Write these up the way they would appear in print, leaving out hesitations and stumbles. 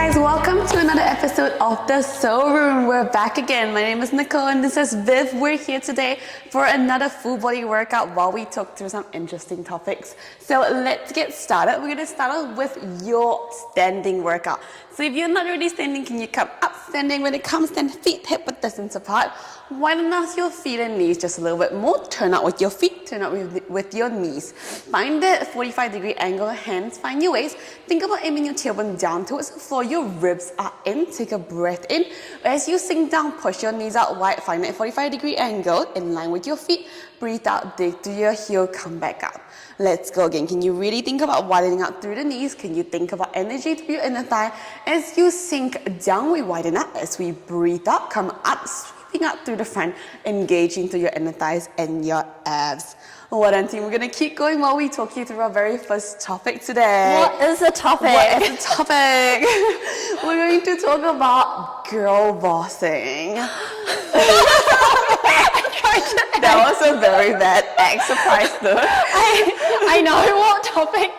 guys, welcome to another episode of The Soul Room. We're back again. My name is Nicole and this is Viv. We're here today for another full body workout while we talk through some interesting topics. So let's get started. We're going to start off with your standing workout. So if you're not already standing, can you come up standing? When it comes, stand feet hip width distance apart. Widen out your feet and knees just a little bit more. Turn out with your feet, turn out with your knees. Find that 45-degree angle, hands find your waist. Think about aiming your tailbone down towards the floor. Your ribs are in. Take a breath in. As you sink down, push your knees out wide. Find that 45-degree angle in line with your feet. Breathe out, dig to your heel, come back up. Let's go again. Can you really think about widening out through the knees? Can you think about energy through your inner thigh? As you sink down, we widen up. As we breathe out, come up, sweeping out through the front, engaging through your inner thighs and your abs. Well done, team. We're going to keep going while we talk you through our very first topic today. What is the topic? What is the topic? We're going to talk about girl bossing. That was a very bad egg surprise though. I know what topic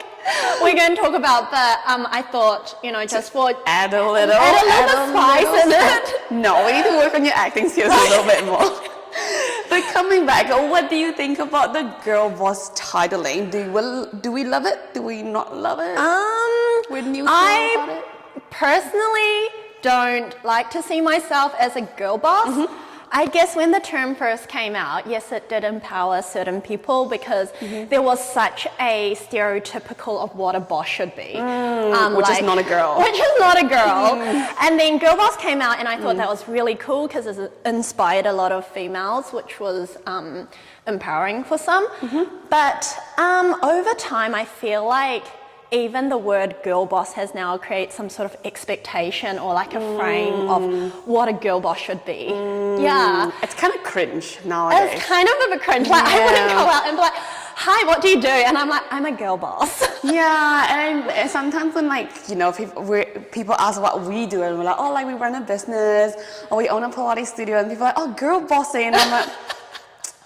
we're going to talk about, but I thought, just for add a little spice in it. No, we need to work on your acting skills a little bit more. But coming back, what do you think about the girl boss titling? Do we love it? Do we not love it? We're neutral about it. Personally don't like to see myself as a girl boss. Mm-hmm. I guess when the term first came out, yes, it did empower certain people because there was such a stereotypical of what a boss should be. Which is not a girl. Which is not a girl. And then Girl Boss came out and I thought that was really cool because it inspired a lot of females, which was empowering for some. But over time, I feel like even the word girl boss has now created some sort of expectation or like a frame of what a girl boss should be. Yeah. It's kind of cringe nowadays. It's kind of a cringe. Like I wouldn't go out and be like, hi, what do you do? And I'm like, I'm a girl boss. Yeah, and sometimes when people ask what we do and we're like, oh, like we run a business or we own a Pilates studio and people are like, oh, girl bossing. And I'm like,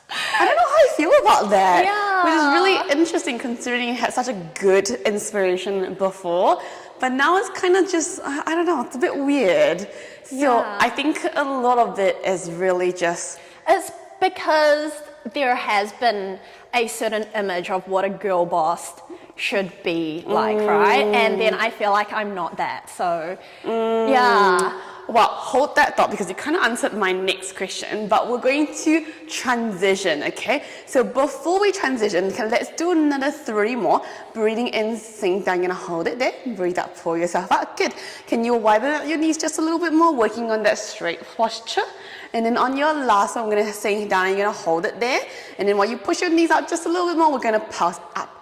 I don't know how I feel about that. Yeah. Which is really interesting considering it had such a good inspiration before. But now it's kind of just, I don't know, it's a bit weird. So I think a lot of it is really just... It's because there has been a certain image of what a girl boss should be like, right? And then I feel like I'm not that. So, yeah. Well, hold that thought because you kind of answered my next question, but we're going to transition, okay? So before we transition, let's do another 3 more. Breathing in, sink down, you're gonna hold it there. Breathe out, pull yourself out. Good. Can you widen out your knees just a little bit more, working on that straight posture? And then on your last one, I'm gonna sink down and you're gonna hold it there. And then while you push your knees out just a little bit more, we're gonna pulse up.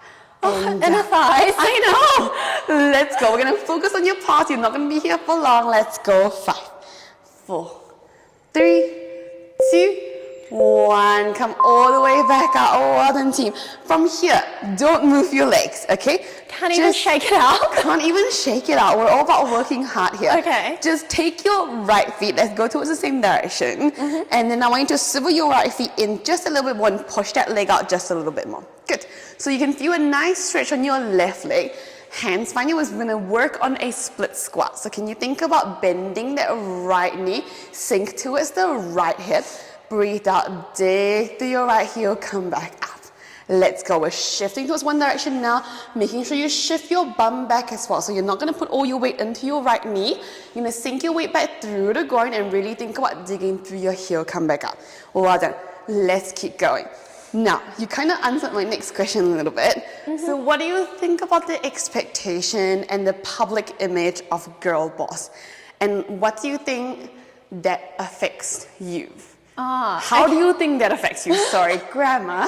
And the thighs. I know. Let's go. We're going to focus on your pulse. You're not going to be here for long. Let's go. 5, 4, 3, 2, 1. Come all the way back out. Oh, well done, team. From here, don't move your legs, okay? Can't even shake it out. Can't even shake it out. We're all about working hard here. Okay. Just take your right feet. Let's go towards the same direction. And then I want you to swivel your right feet in just a little bit more and push that leg out just a little bit more. Good. So you can feel a nice stretch on your left leg. Hands find your waist. We're going to work on a split squat. So can you think about bending that right knee, sink towards the right hip, breathe out, dig through your right heel, come back up. Let's go. We're shifting towards one direction now, making sure you shift your bum back as well. So you're not going to put all your weight into your right knee. You're going to sink your weight back through the groin and really think about digging through your heel, come back up. Well done. Let's keep going. Now, you kind of answered my next question a little bit. So what do you think about the expectation and the public image of girl boss? And what do you think that affects you? How do you think that affects you? Sorry, grammar.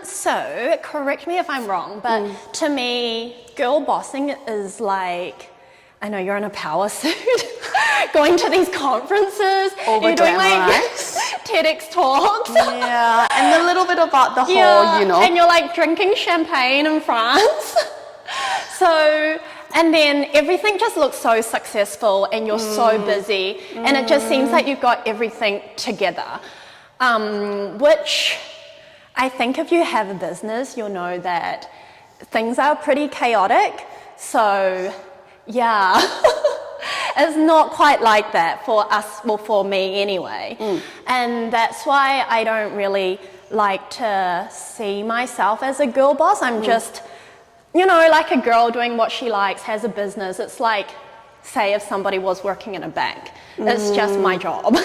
So, correct me if I'm wrong, but to me, girl bossing is like, I know you're in a power suit, going to these conferences, you're doing like TEDx talks. Yeah, and a little bit about the whole, and you're like drinking champagne in France. So, and then everything just looks so successful and you're so busy and it just seems like you've got everything together, which I think if you have a business, you'll know that things are pretty chaotic. So Yeah. It's not quite like that for us, well, for me anyway. And that's why I don't really like to see myself as a girl boss. I'm just, you know, like a girl doing what she likes, has a business. It's like, say if somebody was working in a bank. It's just my job.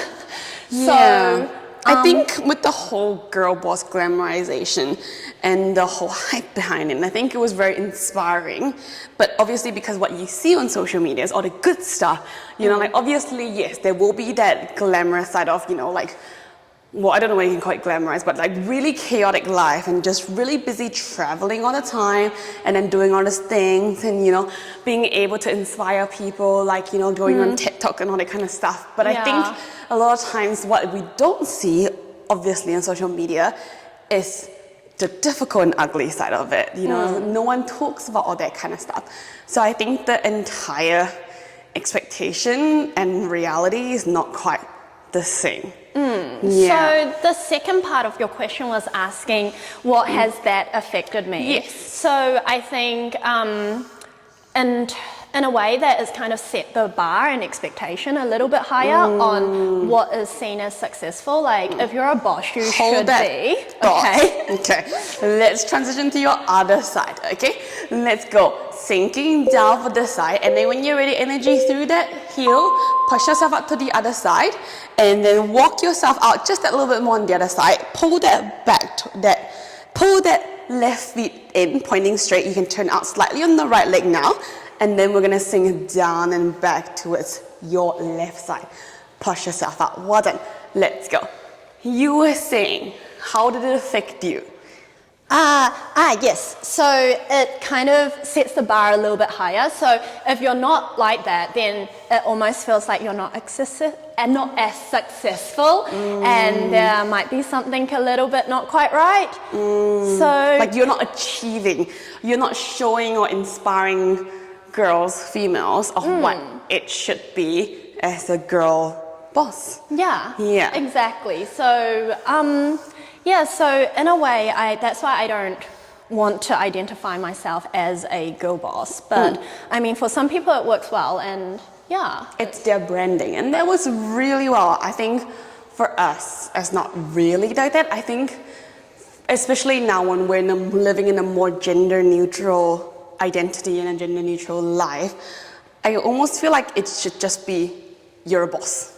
So I think with the whole girl boss glamorization and the whole hype behind it, I think it was very inspiring. But obviously, because what you see on social media is all the good stuff, you know, like obviously, yes, there will be that glamorous side of, you know, like, well, I don't know what you can call it glamorized, but like really chaotic life and just really busy traveling all the time and then doing all these things and, you know, being able to inspire people, like, you know, going on TED Talk and all that kind of stuff. But I think a lot of times what we don't see, obviously, on social media is the difficult and ugly side of it. You know, no one talks about all that kind of stuff. So I think the entire expectation and reality is not quite the same. So the second part of your question was asking what has that affected me? Yes. So I think and in a way that has kind of set the bar and expectation a little bit higher on what is seen as successful. Like if you're a boss, you should be. Okay, let's transition to your other side. Okay, let's go. Sinking down for the side, and then when you're ready, energy through that heel, push yourself up to the other side, and then walk yourself out just a little bit more on the other side. Pull that back, pull that left feet in, pointing straight. You can turn out slightly on the right leg now, and then we're gonna sink down and back towards your left side. Push yourself out. Well done. Let's go. You were saying, how did it affect you? Yes. So it kind of sets the bar a little bit higher. So if you're not like that, then it almost feels like you're not not as successful, and there might be something a little bit not quite right. So Like you're not achieving, you're not showing or inspiring girls, females, of what it should be as a girl boss. Yeah. Exactly. So so in a way, that's why I don't want to identify myself as a girl boss. But I mean, for some people it works well, and it's their branding, and that was really well. I think for us, it's not really like that. I think, especially now when we're living in a more gender neutral identity and a gender neutral life, I almost feel like it should just be you're a boss.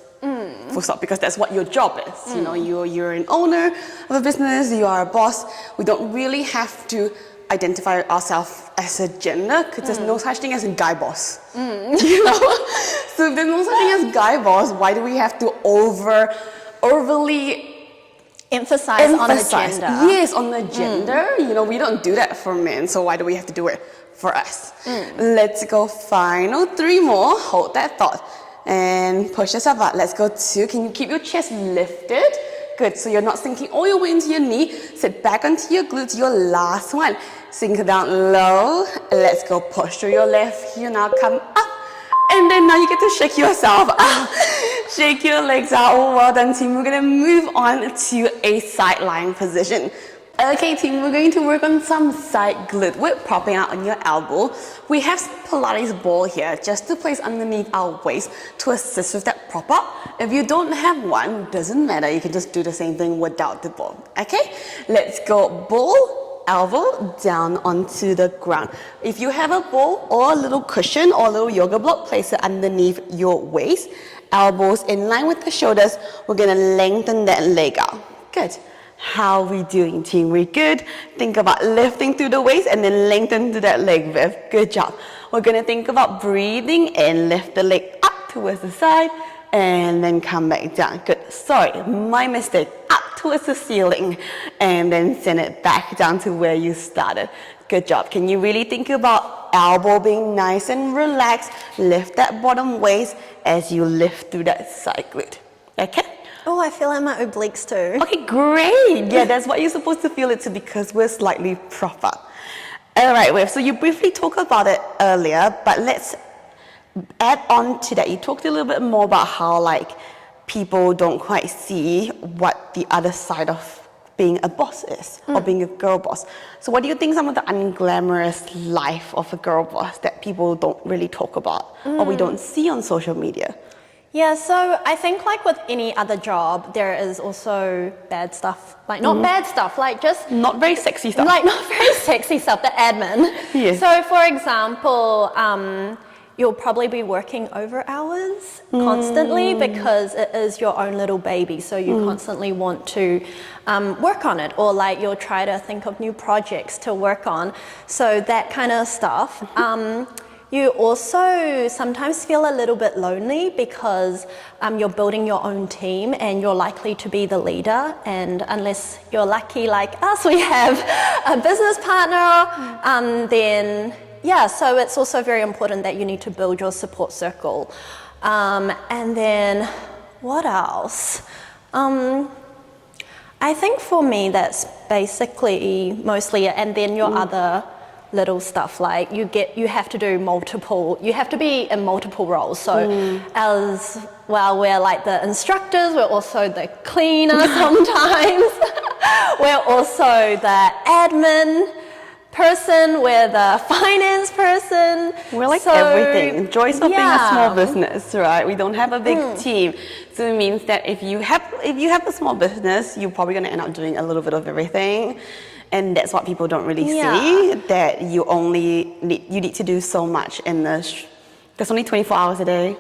Full stop, because that's what your job is. You know, you're an owner of a business, you are a boss. We don't really have to identify ourselves as a gender, because there's no such thing as a guy boss. You know? So if there's no such thing as guy boss, why do we have to overly emphasize on the gender? Yes, on the gender. You know, we don't do that for men, so why do we have to do it for us? Let's go final 3 more. Hold that thought. And push yourself out. Let's go 2. Can you keep your chest lifted? Good. So you're not sinking all your weight into your knee. Sit back onto your glutes. Your last one. Sink down low. Let's go. Push through your left heel. Now come up. And then now you get to shake yourself out. Shake your legs out. Oh, well done, team. We're going to move on to a side lying position. Okay, team, we're going to work on some side glute. We're propping out on your elbow. We have some Pilates ball here just to place underneath our waist to assist with that prop up. If you don't have one, doesn't matter. You can just do the same thing without the ball. Okay, let's go ball, elbow down onto the ground. If you have a ball or a little cushion or a little yoga block, place it underneath your waist. Elbows in line with the shoulders. We're gonna lengthen that leg out. Good. How are we doing, team? We're good. Think about lifting through the waist and then lengthen through that leg, Viv. Good job. We're gonna think about breathing and lift the leg up towards the side and then come back down. Good. Sorry, my mistake. Up towards the ceiling and then send it back down to where you started. Good job. Can you really think about elbow being nice and relaxed? Lift that bottom waist as you lift through that side glute. Okay? Oh, I feel like my obliques too. Okay, great. Yeah, that's what you're supposed to feel it to, because we're slightly proper. All right, Viv, so you briefly talked about it earlier, but let's add on to that. You talked a little bit more about how like people don't quite see what the other side of being a boss is, or being a girl boss. So what do you think some of the unglamorous life of a girl boss that people don't really talk about or we don't see on social media? Yeah, so I think like with any other job, there is also bad stuff. Like not bad stuff, like just... Not very sexy stuff. Like not very sexy stuff, the admin. Yes. So for example, you'll probably be working over hours constantly because it is your own little baby. So you constantly want to work on it, or like you'll try to think of new projects to work on. So that kind of stuff. You also sometimes feel a little bit lonely because you're building your own team and you're likely to be the leader, and unless you're lucky like us, we have a business partner, then yeah, so it's also very important that you need to build your support circle. And then what else? I think for me that's basically mostly it, and then your other little stuff, like you have to do you have to be in multiple roles. So as well, we're like the instructors, we're also the cleaner sometimes, we're also the admin person, we're the finance person. We're like everything. Joy's not being a small business, right? We don't have a big team. So it means that if you have a small business, you're probably going to end up doing a little bit of everything. And that's what people don't really see, that you need to do so much in there's only 24 hours a day,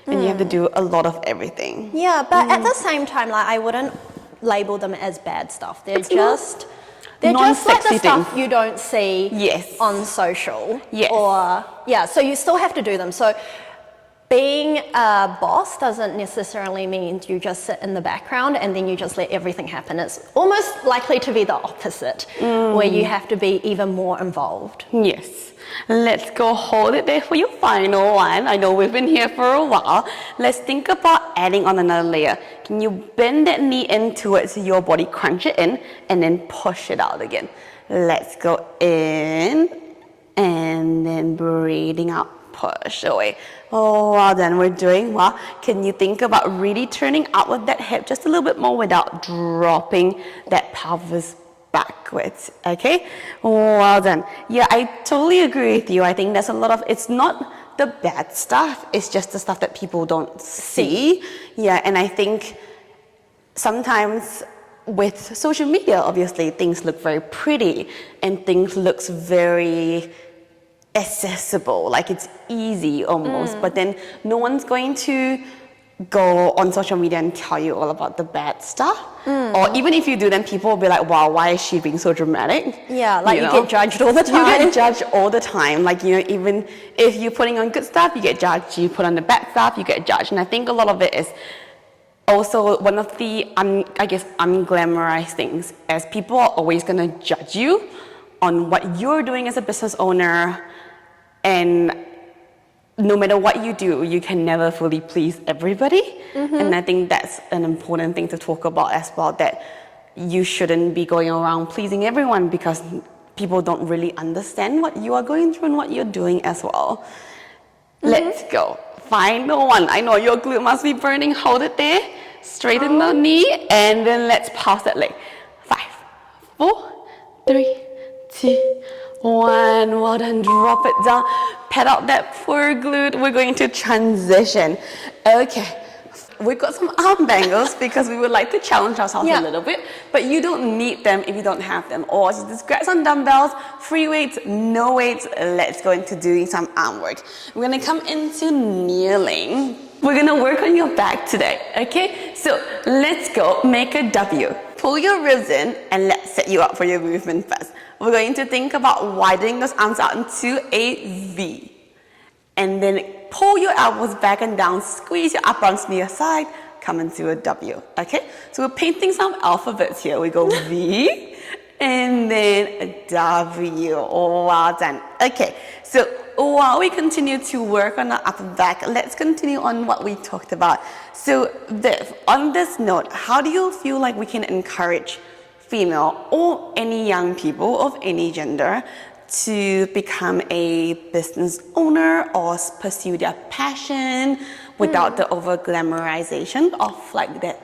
and you have to do a lot of everything. Yeah, but at the same time, like I wouldn't label them as bad stuff. They're just like the stuff you don't see on social. Yes. Or so you still have to do them. So being a boss doesn't necessarily mean you just sit in the background and then you just let everything happen. It's almost likely to be the opposite, where you have to be even more involved. Yes. Let's go hold it there for your final one. I know we've been here for a while. Let's think about adding on another layer. Can you bend that knee in towards your body, crunch it in, and then push it out again? Let's go in, and then breathing out. Push away. Oh, well done. We're doing well. Can you think about really turning out with that hip just a little bit more without dropping that pelvis backwards? Okay, well done. Yeah, I totally agree with you. I think there's a lot of, it's not the bad stuff, it's just the stuff that people don't see. Yeah, and I think sometimes with social media, obviously things look very pretty and things looks very accessible, like it's easy almost, but then no one's going to go on social media and tell you all about the bad stuff. Or even if you do, then people will be like, wow, why is she being so dramatic? Yeah, like you get judged all the time. You get judged all the time. Like, you know, even if you're putting on good stuff, you get judged. You put on the bad stuff, you get judged. And I think a lot of it is also one of the, unglamorized things, as people are always going to judge you on what you're doing as a business owner. And no matter what you do, you can never fully please everybody. And I think that's an important thing to talk about as well, that you shouldn't be going around pleasing everyone because people don't really understand what you are going through and what you're doing as well. Let's go. Final one. I know your glute must be burning. Hold it there. Straighten the knee, and then let's pause that leg. 5, 4, 3, 2, 1. Well done. Drop it down. Pad out that poor glute. We're going to transition. Okay. We've got some arm bangles because we would like to challenge ourselves a little bit, but you don't need them if you don't have them. Or just grab some dumbbells, free weights, no weights. Let's go into doing some arm work. We're going to come into kneeling. We're going to work on your back today, okay? So let's go make a W. Pull your ribs in and let's set you up for your movement first. We're going to think about widening those arms out into a V. And then pull your elbows back and down, squeeze your upper arms to your side, come into a W, okay? So we're painting some alphabets here. We go V, and then a W. Oh, well done. Okay, so while we continue to work on the upper back, let's continue on what we talked about. So Viv, on this note, how do you feel like we can encourage female or any young people of any gender to become a business owner or pursue their passion without the over glamorization of like that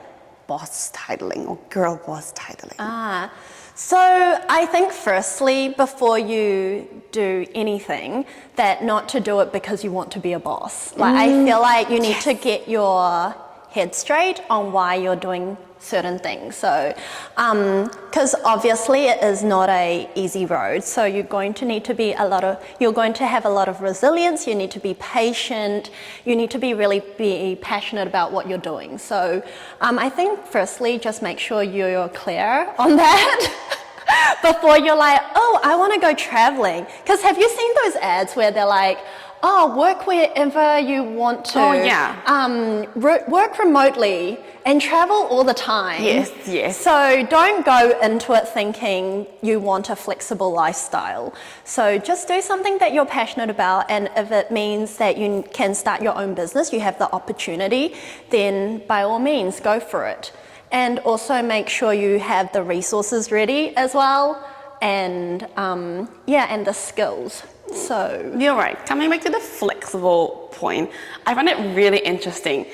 boss titling or girl boss titling? So I think firstly, before you do anything, that not to do it because you want to be a boss. Like I feel like you need to get your head straight on why you're doing certain things. So, because obviously it is not a easy road. So you're going to need to you're going to have a lot of resilience. You need to be patient. You need to be passionate about what you're doing. So I think firstly, just make sure you're clear on that. Before you're like, oh, I want to go traveling. Because have you seen those ads where they're like, oh, work wherever you want to. Oh, yeah. Work remotely and travel all the time. Yes. So don't go into it thinking you want a flexible lifestyle. So just do something that you're passionate about, and if it means that you can start your own business, you have the opportunity, then by all means, go for it. And also make sure you have the resources ready as well, and and the skills. So you're right. Coming back to the flexible point, I find it really interesting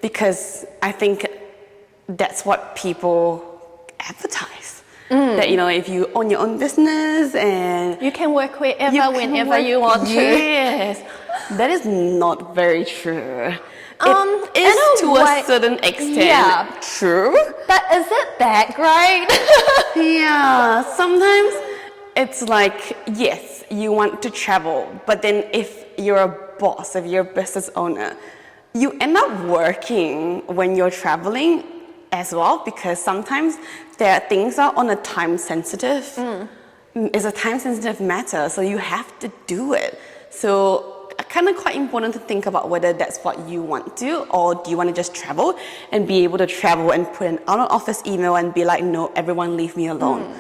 because I think that's what people advertise. That, if you own your own business and you can work wherever, whenever you want to. Yes, that is not very true. It is to a certain extent true. But is it that great? Yeah, sometimes it's like, yes, you want to travel, but then if you're a boss, if you're a business owner, you end up working when you're traveling as well, because sometimes things are on a time sensitive. It's a time sensitive matter, so you have to do it. So kind of quite important to think about whether that's what you want to, or do you want to just travel and be able to travel and put an out of office email and be like, no, everyone leave me alone.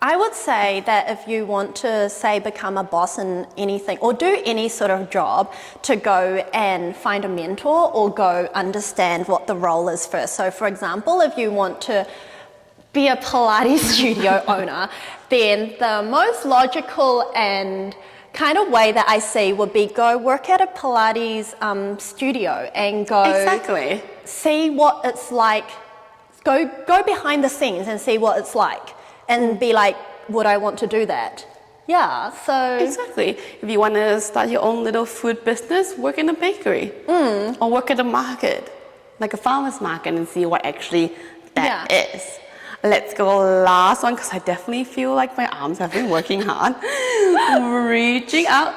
I would say that if you want to, say, become a boss in anything or do any sort of job, to go and find a mentor or go understand what the role is first. So for example, if you want to be a Pilates studio owner, then the most logical and kind of way that I see would be go work at a Pilates studio and go see what it's like, go behind the scenes and see what it's like. And be like, would I want to do that? Yeah, so... Exactly. If you want to start your own little food business, work in a bakery. Or work at a market, like a farmer's market, and see what actually that is. Let's go last one, because I definitely feel like my arms have been working hard. Reaching out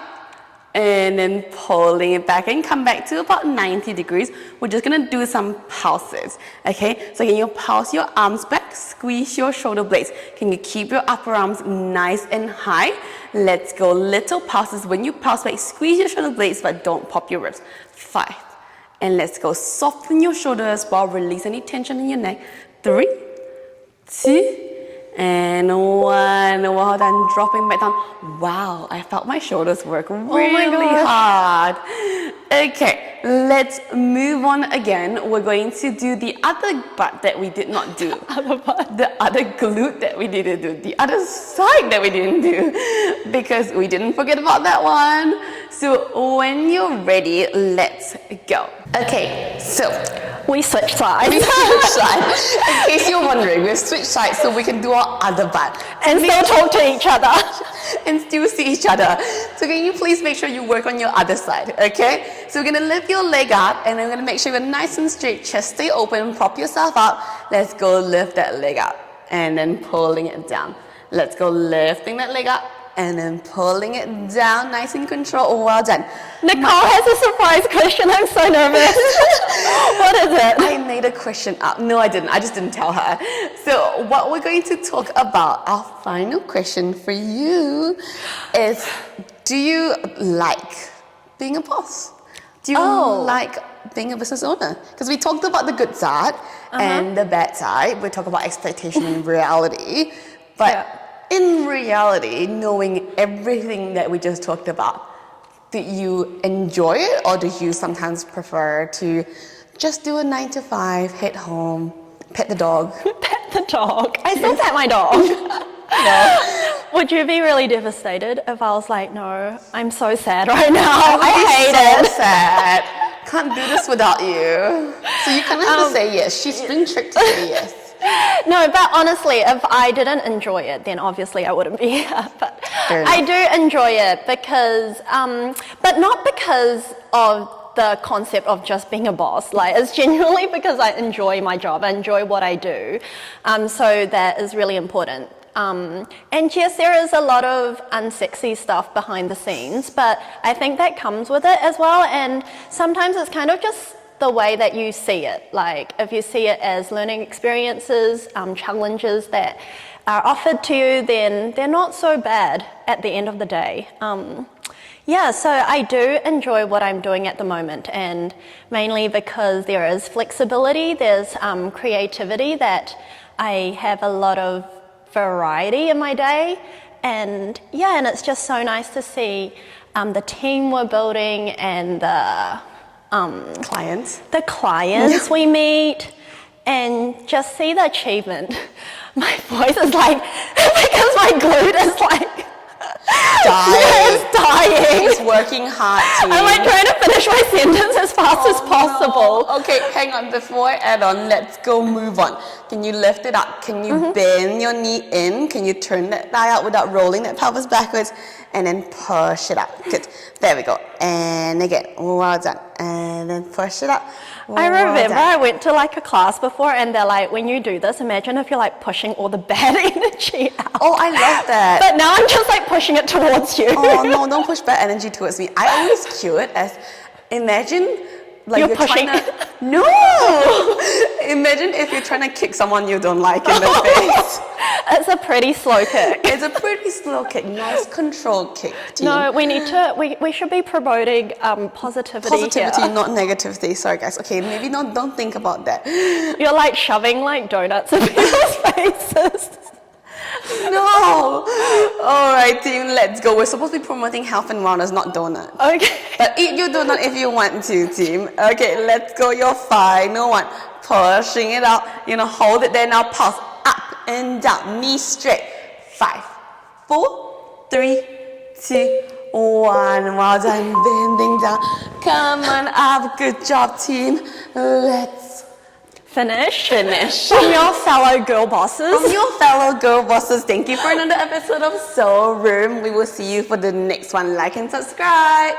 and then pulling it back and come back to about 90 degrees. We're just gonna do some pulses, okay? So can you pulse your arms back, squeeze your shoulder blades. Can you keep your upper arms nice and high? Let's go, little pulses. When you pulse back, squeeze your shoulder blades, but don't pop your ribs. 5. And let's go, soften your shoulders while release any tension in your neck. 3, 2, and 1. Well done, dropping back down. Wow, I felt my shoulders work really hard. Okay, let's move on again. We're going to do the other butt that we did not do. The other glute that we didn't do. The other side that we didn't do. Because we didn't forget about that one. So when you're ready, let's go. Okay, so we switched sides. In case you're wondering, we've switched sides so we can do our other butt. And still talk to each other. And still see each other. So can you please make sure you work on your other side, okay? So we're gonna lift your leg up, and then we're gonna make sure you're nice and straight, chest stay open, prop yourself up. Let's go lift that leg up, and then pulling it down. Let's go lifting that leg up, and then pulling it down, nice and controlled. Well done. Nicole has a surprise question. I'm so nervous. What is it? I made a question up. No, I didn't. I just didn't tell her. So what we're going to talk about, our final question for you is, do you like being a boss? Do you like being a business owner? Because we talked about the good side and the bad side. We talked about expectation and reality. But in reality, knowing everything that we just talked about, do you enjoy it, or do you sometimes prefer to just do a 9 to 5, head home, pet the dog? Pet the dog? I still pet my dog. Would you be really devastated if I was like, no, I'm so sad right now. I hate it. Sad. can't do this without you. So you kind of have to say yes. She's being tricked to say yes. No, but honestly, if I didn't enjoy it, then obviously I wouldn't be here. But I do enjoy it because, but not because of the concept of just being a boss. Like, it's genuinely because I enjoy my job, I enjoy what I do. So that is really important. And yes, there is a lot of unsexy stuff behind the scenes, but I think that comes with it as well. And sometimes it's kind of just the way that you see it. Like, if you see it as learning experiences, challenges that are offered to you, then they're not so bad at the end of the day. Yeah, so I do enjoy what I'm doing at the moment, and mainly because there is flexibility, there's creativity, that I have a lot of variety in my day, and yeah, and it's just so nice to see the team we're building and the clients we meet, and just see the achievement. My voice is like, because my glute is like dying. She's working hard too. I'm like trying to finish my sentence as fast as possible. No. Okay, hang on. Before I add on, let's go move on. Can you lift it up? Can you bend your knee in? Can you turn that thigh out without rolling that pelvis backwards? And then push it up. Good. There we go. And again. Well done. And then push it up. I remember I went to like a class before, and they're like, when you do this, imagine if you're like pushing all the bad energy out. Oh, I love that. But now I'm just like pushing it towards you. Oh no, don't push bad energy towards me. I always cue it as, imagine like you're pushing. No! Imagine if you're trying to kick someone you don't like in the face. It's a pretty slow kick. It's a pretty slow kick, nice controlled kick. Team. No, we should be promoting positivity Positivity, here. not negativity. Sorry guys. Okay, maybe don't think about that. You're like shoving like donuts in people's faces. No! Alright team, let's go. We're supposed to be promoting health and wellness, not donuts. Okay. But eat your donut if you want to, team. Okay, let's go. Your final one. Pushing it out. You're gonna hold it there now. Pulse up and down. Knee straight. 5, 4, 3, 2, 1. Well done. Bending down. Come on up. Good job, team. Let's Finish. From your fellow girl bosses. From your fellow girl bosses. Thank you for another episode of Soul Room. We will see you for the next one. Like and subscribe.